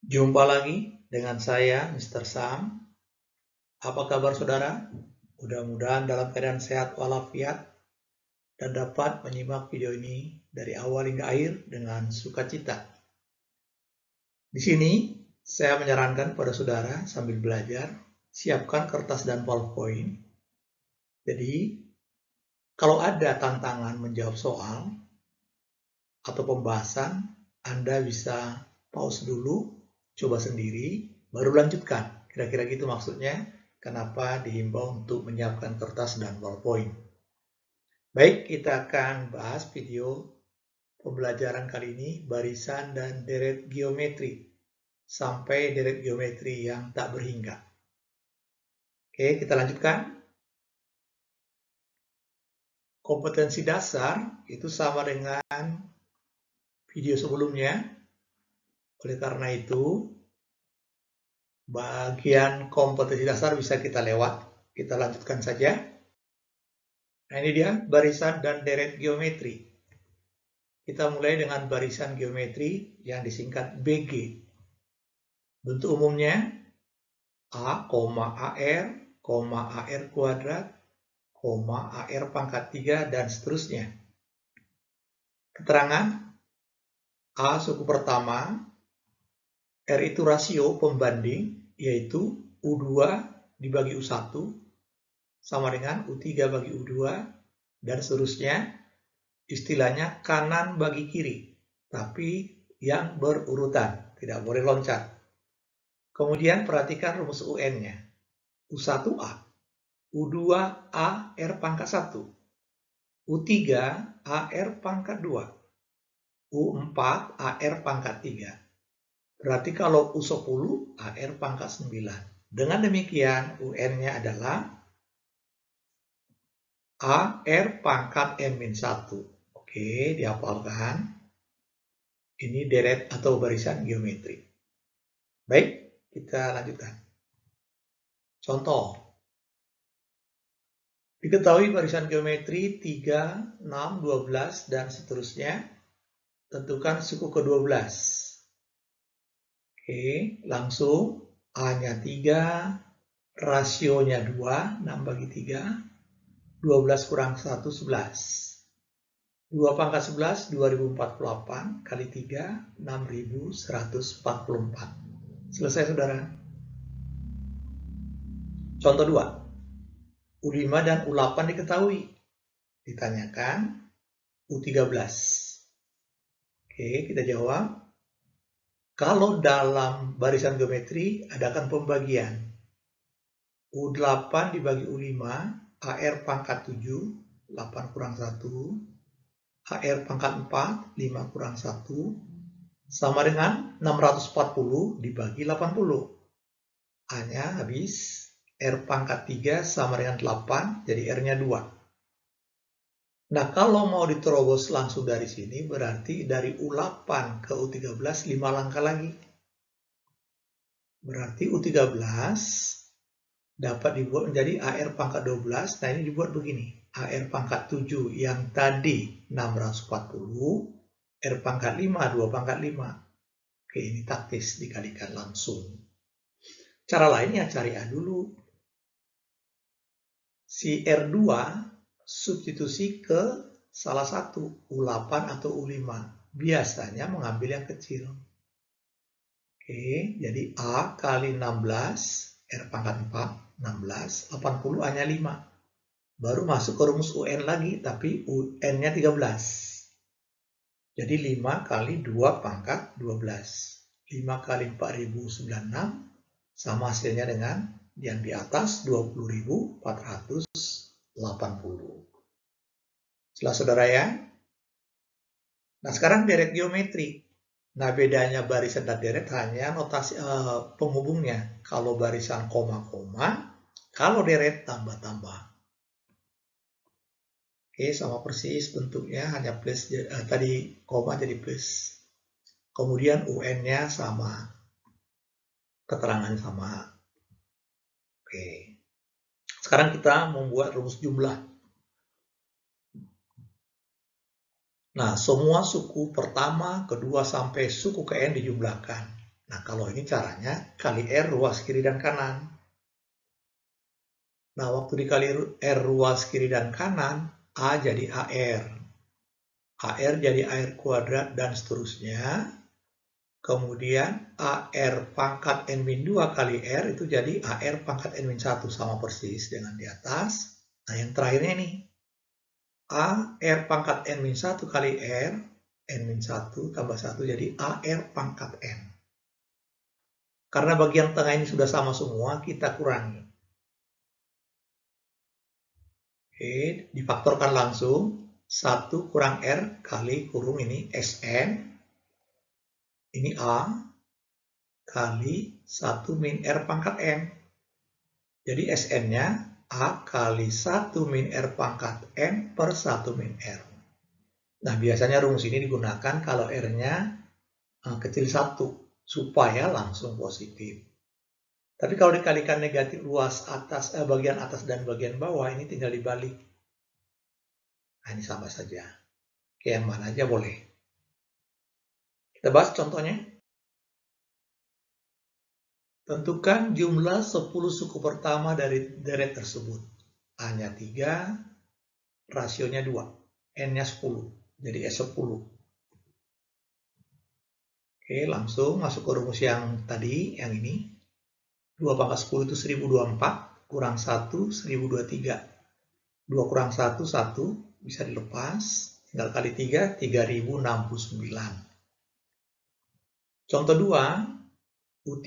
Jumpa lagi dengan saya, Mr. Sam. Apa kabar saudara? Mudah-mudahan dalam keadaan sehat walafiat dan dapat menyimak video ini dari awal hingga akhir dengan sukacita. Di sini, saya menyarankan pada saudara sambil belajar, siapkan kertas dan PowerPoint. Jadi, kalau ada tantangan menjawab soal atau pembahasan, Anda bisa pause dulu, coba sendiri, baru lanjutkan. Kira-kira gitu maksudnya, kenapa dihimbau untuk menyiapkan kertas dan PowerPoint. Baik, kita akan bahas video pembelajaran kali ini, barisan dan deret geometri, sampai deret geometri yang tak berhingga. Oke, kita lanjutkan. Kompetensi dasar itu sama dengan video sebelumnya. Oleh karena itu, bagian kompetensi dasar bisa kita lewat. Kita lanjutkan saja. Nah, ini dia barisan dan deret geometri. Kita mulai dengan barisan geometri yang disingkat BG. Bentuk umumnya A, AR, AR kuadrat, AR pangkat 3, dan seterusnya. Keterangan A suku pertama, R itu rasio pembanding, yaitu U2 dibagi U1 sama dengan U3 bagi U2, dan seterusnya. Istilahnya kanan bagi kiri, tapi yang berurutan, tidak boleh loncat. Kemudian perhatikan rumus UN-nya. U1A, U2A R pangkat 1, U3 AR pangkat 2, U4 AR pangkat 3. Berarti kalau U10 AR pangkat 9. Dengan demikian UN-nya adalah AR pangkat N-1. Oke, dihafalkan. Ini deret atau barisan geometri. Baik, kita lanjutkan. Contoh. Diketahui barisan geometri 3, 6, 12, dan seterusnya. Tentukan suku ke-12. Oke, langsung A-nya 3, rasionya 2, 6 bagi 3, 12 kurang 1, 11. 2 pangkat 11, 2048, kali 3, 6144. Selesai, saudara. Contoh 2. U5 dan U8 diketahui. Ditanyakan U13. Oke, kita jawab. Kalau dalam barisan geometri, adakan pembagian. U8 dibagi U5, AR pangkat 7, 8 kurang 1, AR pangkat 4, 5 kurang 1, sama dengan 640 dibagi 80. A-nya habis, R pangkat 3 sama dengan 8, jadi R-nya 2. Nah, kalau mau diterobos langsung dari sini, berarti dari U8 ke U13, 5 langkah lagi. Berarti U13 dapat dibuat menjadi AR pangkat 12, nah ini dibuat begini. AR pangkat 7 yang tadi 640, R pangkat 5, 2 pangkat 5. Oke, ini taktis dikalikan langsung. Cara lainnya cari A dulu. Si R2 substitusi ke salah satu, U8 atau U5. Biasanya mengambil yang kecil. Oke, jadi A kali 16, R pangkat 4, 16, 80 A-nya 5. Baru masuk ke rumus UN lagi, tapi UN-nya 13. Jadi 5 kali 2 pangkat 12. 5 kali 4096 sama hasilnya dengan yang di atas 20.480. Setelah saudara ya. Nah sekarang deret geometri. Nah, bedanya barisan dan deret hanya notasi penghubungnya. Kalau barisan koma-koma, kalau deret tambah-tambah. Oke, sama persis bentuknya, hanya plus, tadi koma jadi plus. Kemudian UN-nya sama, keterangan sama. Oke. Sekarang kita membuat rumus jumlah. Nah, semua suku pertama, kedua, sampai suku ke N dijumlahkan. Nah, kalau ini caranya, kali R ruas kiri dan kanan. Nah, waktu dikali R ruas kiri dan kanan, A jadi AR. AR jadi AR kuadrat dan seterusnya. Kemudian AR pangkat N-2 kali R itu jadi AR pangkat N-1 sama persis dengan di atas. Nah, yang terakhirnya nih. AR pangkat N-1 kali R, N-1 tambah 1 jadi AR pangkat N. Karena bagian tengah ini sudah sama semua, kita kurangi. Oke, difaktorkan langsung. 1 kurang R kali kurung ini SN. Ini A kali 1 min R pangkat N. Jadi SN-nya A kali 1 min R pangkat N per 1 min R. Nah, biasanya rumus ini digunakan kalau R-nya kecil 1, supaya langsung positif. Tapi kalau dikalikan negatif ruas atas, bagian atas dan bagian bawah, ini tinggal dibalik. Nah, ini sama saja. Oke, yang mana aja boleh. Kita bahas contohnya. Tentukan jumlah 10 suku pertama dari deret tersebut. A-nya 3, rasionya 2, N-nya 10, jadi S10. Oke, langsung masuk ke rumus yang tadi, yang ini. 2 pangkat 10 itu 1024, kurang 1, 1023. 2 kurang 1, 1, bisa dilepas. Tinggal kali 3, 3069. Contoh 2, U3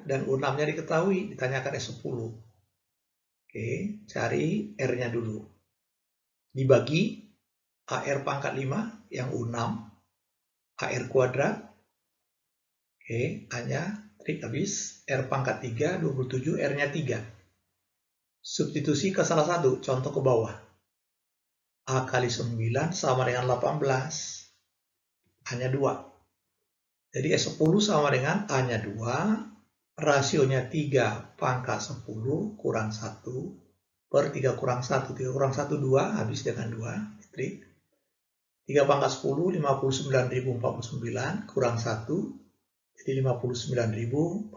dan U6-nya diketahui, ditanyakan S10. Oke, cari R-nya dulu. Dibagi AR pangkat 5 yang U6, AR kuadrat. Oke, A-nya trik habis, R pangkat 3, 27, R-nya 3. Substitusi ke salah satu, contoh ke bawah. A kali 9 sama dengan 18. A-nya 2. Jadi S10 sama dengan A-nya 2, rasionya 3 pangkat 10 kurang 1 per 3 kurang 1. 3 kurang 1, 2, habis dengan 2. Trik. 3 pangkat 10, 59.049 kurang 1, jadi 59.048.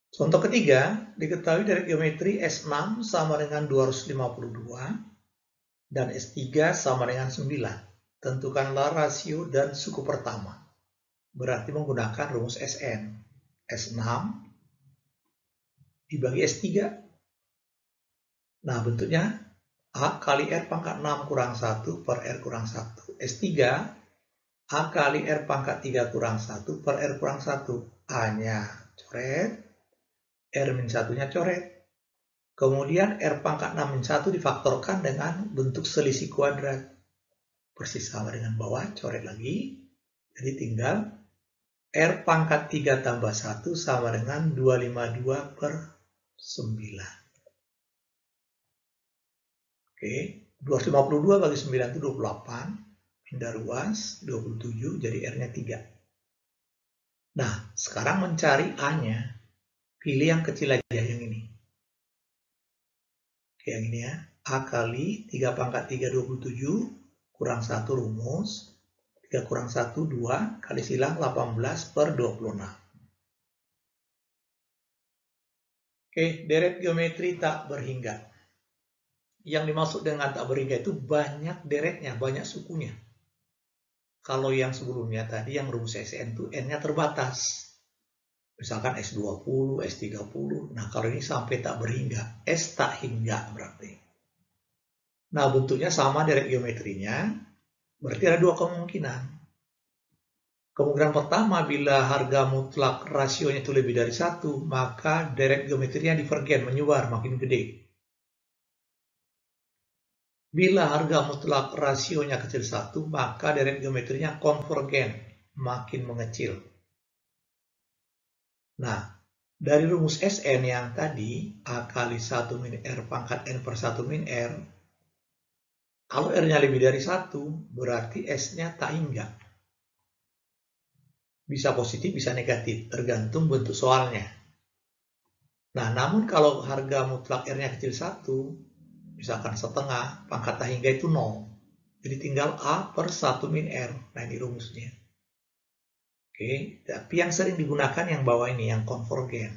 Contoh ketiga, diketahui dari geometri S6 sama dengan 252 dan S3 sama dengan 9. Tentukanlah rasio dan suku pertama. Berarti menggunakan rumus SN. S6 dibagi S3. Nah, bentuknya A kali R pangkat 6 kurang 1 per R kurang 1. S3, A kali R pangkat 3 kurang 1 per R kurang 1. A-nya coret, R min 1-nya coret. Kemudian R pangkat 6 min 1 difaktorkan dengan bentuk selisih kuadrat. Persis sama dengan bawah, coret lagi. Jadi tinggal R pangkat 3 tambah 1 sama dengan 252 per 9. Oke, 252 bagi 9 itu 28. Pindah ruas, 27, jadi R-nya 3. Nah, sekarang mencari A-nya. Pilih yang kecil aja, yang ini. Oke, yang ini ya. A kali 3 pangkat 3, 27. Kurang 1 rumus, 3 kurang 1, 2, kali silang 18 per 26. Oke, deret geometri tak berhingga. Yang dimaksud dengan tak berhingga itu banyak deretnya, banyak sukunya. Kalau yang sebelumnya tadi, yang rumus SN itu N-nya terbatas. Misalkan S20, S30. Nah, kalau ini sampai tak berhingga, S tak hingga berarti. Nah, bentuknya sama deret geometrinya, berarti ada dua kemungkinan. Kemungkinan pertama, bila harga mutlak rasionya itu lebih dari 1, maka deret geometrinya divergen, menyebar, makin gede. Bila harga mutlak rasionya kecil 1, maka deret geometrinya konvergen, makin mengecil. Nah, dari rumus Sn yang tadi, A kali 1 min R pangkat N per 1 min R, kalau R-nya lebih dari 1, berarti S-nya tak hingga. Bisa positif, bisa negatif, tergantung bentuk soalnya. Nah, namun kalau harga mutlak R-nya kecil 1, misalkan setengah, pangkat tak hingga itu 0. Jadi tinggal A per 1 min R. Nah, ini rumusnya. Oke, tapi yang sering digunakan yang bawah ini, yang konvergen.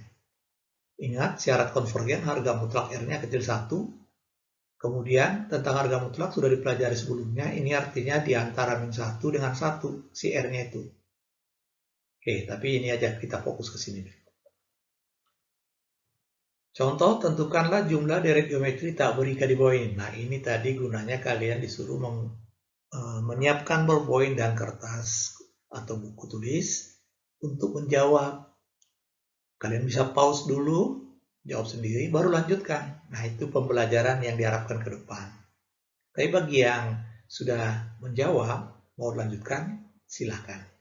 Ingat, syarat konvergen harga mutlak R-nya kecil 1. Kemudian, tentang harga mutlak sudah dipelajari sebelumnya. Ini artinya di antara min 1 dengan 1, si R-nya itu. Oke, tapi ini aja kita fokus ke sini. Contoh, tentukanlah jumlah deret geometri tak berikat di bawah ini. Nah, ini tadi gunanya kalian disuruh menyiapkan ballpoint dan kertas atau buku tulis untuk menjawab. Kalian bisa pause dulu, jawab sendiri, baru lanjutkan. Nah, itu pembelajaran yang diharapkan ke depan. Tapi bagi yang sudah menjawab, mau lanjutkan, silahkan.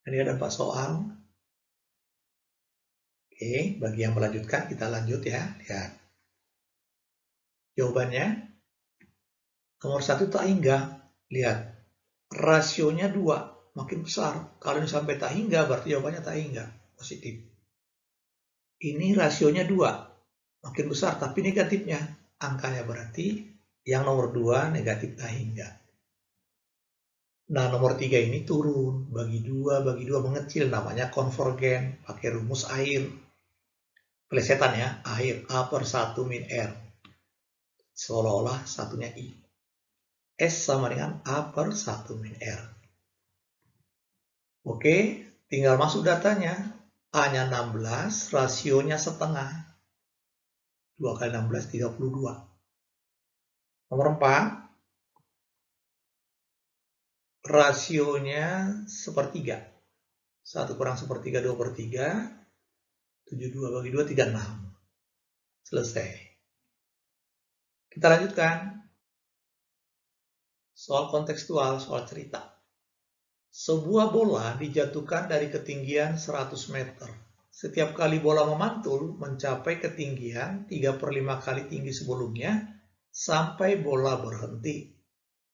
Ini ada 4 soal. Oke, bagi yang melanjutkan, kita lanjut ya. Lihat. Jawabannya, nomor 1 tak hingga. Lihat, rasionya 2. Makin besar. Kalau ini sampai tak hingga, berarti jawabannya tak hingga. Positif. Ini rasionya 2. Makin besar, tapi negatifnya. Angkanya berarti yang nomor 2 negatif tak hingga. Nah, nomor 3 ini turun. Bagi 2 mengecil. Namanya konvergen. Pakai rumus air. Pelesetan ya. Air A per 1 min R. Seolah-olah satunya I. S sama dengan A per 1 min R. Oke, tinggal masuk datanya. A-nya 16, rasionya setengah. 2 kali 16, 32. Nomor 4, rasionya sepertiga. 1 kurang sepertiga, 2 per 3. 72 bagi 2, 36. Selesai. Kita lanjutkan. Soal kontekstual, soal cerita. Sebuah bola dijatuhkan dari ketinggian 100 meter. Setiap kali bola memantul mencapai ketinggian 3/5 kali tinggi sebelumnya sampai bola berhenti.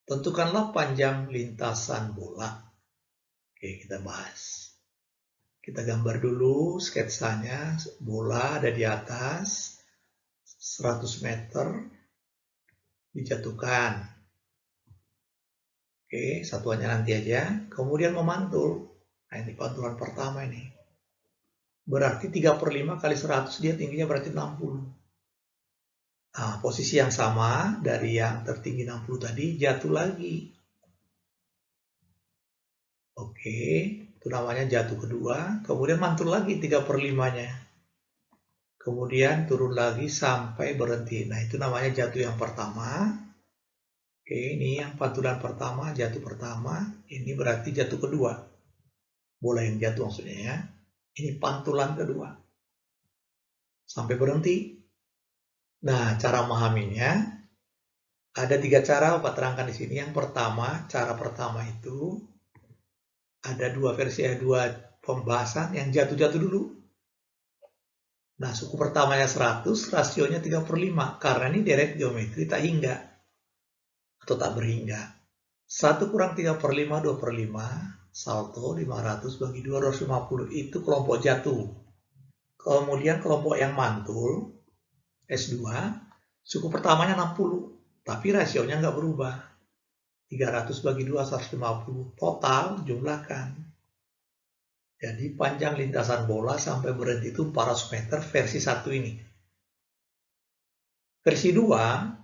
Tentukanlah panjang lintasan bola. Oke, kita bahas. Kita gambar dulu sketsanya. Bola ada di atas 100 meter dijatuhkan. Oke, satuannya nanti aja. Kemudian memantul. Nah, ini pantulan pertama ini. Berarti 3/5 kali 100, dia tingginya berarti 60. Nah, posisi yang sama dari yang tertinggi 60 tadi, jatuh lagi. Oke, itu namanya jatuh kedua. Kemudian mantul lagi 3/5-nya. Kemudian turun lagi sampai berhenti. Nah, itu namanya jatuh yang pertama. Oke, ini yang pantulan pertama, jatuh pertama. Ini berarti jatuh kedua. Bola yang jatuh maksudnya ya. Ini pantulan kedua. Sampai berhenti. Nah, cara memahaminya ada 3 cara Bapak terangkan di sini. Yang pertama, cara pertama itu ada 2 versi, 2 pembahasan. Yang jatuh-jatuh dulu. Nah, suku pertamanya 100, rasionya 3/5. Karena ini deret geometri tak hingga. Atau tak berhingga. 1 kurang 3/5, 2/5. Salto 500 bagi 2, 250. Itu kelompok jatuh. Kemudian kelompok yang mantul, S2, suku pertamanya 60. Tapi rasionya nggak berubah. 300 bagi 2, 150. Total, jumlahkan. Jadi panjang lintasan bola sampai berhenti itu 400 meter versi 1 ini. Versi 2,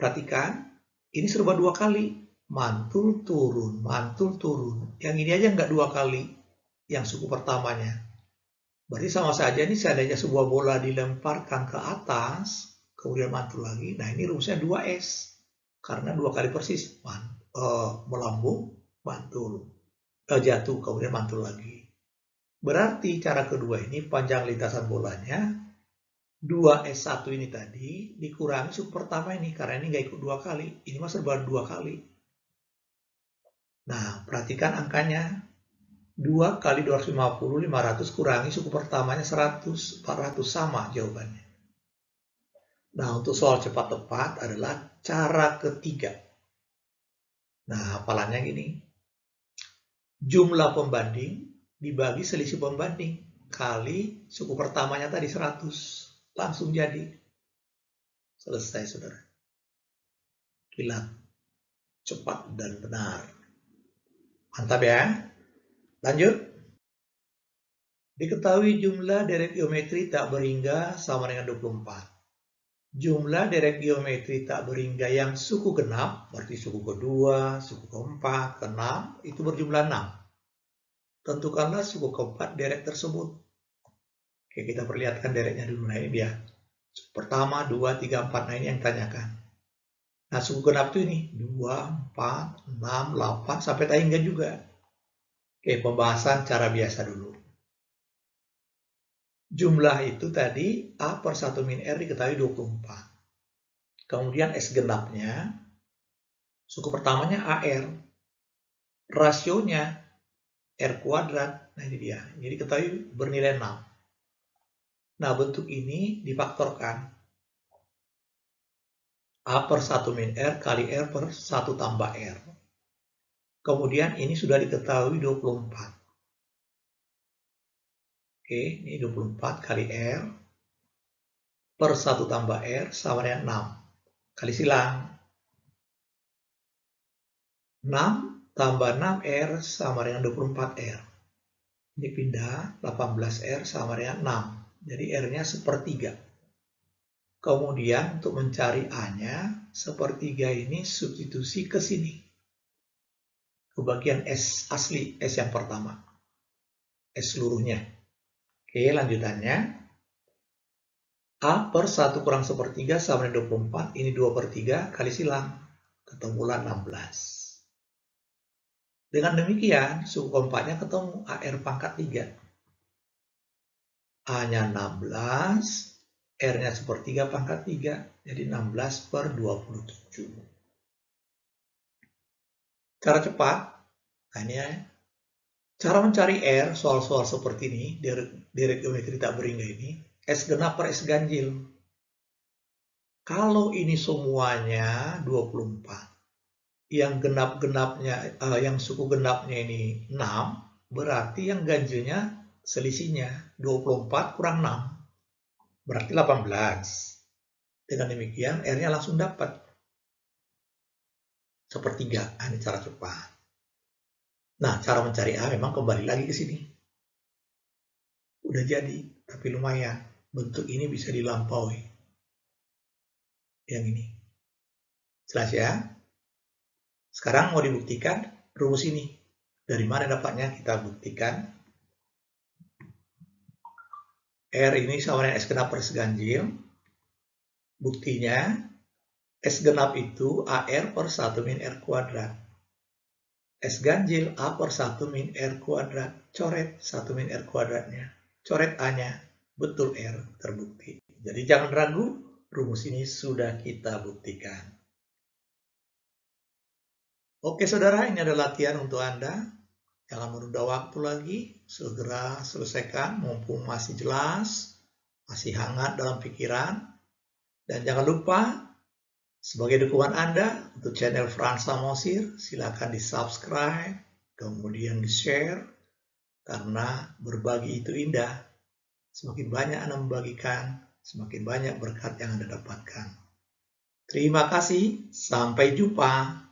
perhatikan, ini serba 2 kali. Mantul, turun, mantul, turun. Yang ini aja nggak 2 kali. Yang suku pertamanya. Berarti sama saja ini seandainya sebuah bola dilemparkan ke atas, kemudian mantul lagi. Nah, ini rumusnya 2S. Karena 2 kali persis. Melambung, mantul. Jatuh, kemudian mantul lagi. Berarti cara kedua ini panjang lintasan bolanya 2S1 ini tadi dikurangi suku pertama ini, karena ini nggak ikut 2 kali. Ini mah serba 2 kali. Nah, perhatikan angkanya. 2 kali 250, 500 kurangi suku pertamanya 100, 400, sama jawabannya. Nah, untuk soal cepat tepat adalah cara ketiga. Nah, hafalannya gini. Jumlah pembanding dibagi selisih pembanding kali suku pertamanya tadi 100. Langsung jadi. Selesai, saudara. Kilat. Cepat dan benar. Mantap ya. Lanjut. Diketahui jumlah derek geometri tak berhingga sama dengan 24. Jumlah derek geometri tak berhingga yang suku genap, berarti suku kedua, suku keempat, keenam, itu berjumlah 6. Tentukanlah suku keempat derek tersebut. Oke, kita perlihatkan dereknya dulu. Nah, ini dia. Pertama, 2, 3, 4. Nah, ini yang ditanyakan. Nah, suku genap itu ini. 2, 4, 6, 8, sampai tak hingga juga. Oke, pembahasan cara biasa dulu. Jumlah itu tadi A per 1 min R diketahui 24. Kemudian S genapnya, suku pertamanya AR. Rasionya R kuadrat. Nah, ini dia. Jadi diketahui bernilai 6. Nah, bentuk ini difaktorkan. A per 1 min R kali R per 1 tambah R. Kemudian ini sudah diketahui 24. Oke, ini 24 kali R per 1 tambah R sama dengan 6. Kali silang. 6 tambah 6R sama dengan 24R. Ini pindah, 18R sama dengan 6. Jadi R-nya sepertiga. Kemudian untuk mencari A-nya, sepertiga ini substitusi ke sini. Ke bagian S asli, S yang pertama. S seluruhnya. Oke, lanjutannya. A per 1 kurang sepertiga sama dengan 24. Ini 2 per 3 kali silang. Ketemulah 16. Dengan demikian, suku keempatnya ketemu AR pangkat 3. A-nya 16, R-nya sepertiga pangkat 3. Jadi 16 per 27. Cara cepat. Nah, ini ya. Cara mencari R, soal-soal seperti ini, derek geometri tak berhingga ini, S genap per S ganjil. Kalau ini semuanya 24, yang genap-genapnya, yang suku genapnya ini 6, berarti yang ganjilnya selisihnya 24 kurang 6, berarti 18. Dengan demikian R-nya langsung dapat sepertiga. Ini cara cepat. Nah, cara mencari A memang kembali lagi ke sini. Udah jadi, tapi lumayan. Bentuk ini bisa dilampaui. Yang ini. Jelas ya? Sekarang mau dibuktikan rumus ini. Dari mana dapatnya? Kita buktikan. R ini sama dengan S genap per S ganjil. Buktinya, S genap itu AR per 1 min R kuadrat. S ganjil A per 1 min R kuadrat. Coret 1 min R kuadratnya. Coret A-nya. Betul R, terbukti. Jadi jangan ragu, rumus ini sudah kita buktikan. Oke saudara, ini adalah latihan untuk Anda. Jangan menunda waktu lagi. Segera selesaikan mumpung masih jelas, masih hangat dalam pikiran. Dan jangan lupa, sebagai dukungan Anda untuk channel Frans Samosir, silakan di-subscribe, kemudian di-share, karena berbagi itu indah. Semakin banyak Anda membagikan, semakin banyak berkat yang Anda dapatkan. Terima kasih, sampai jumpa.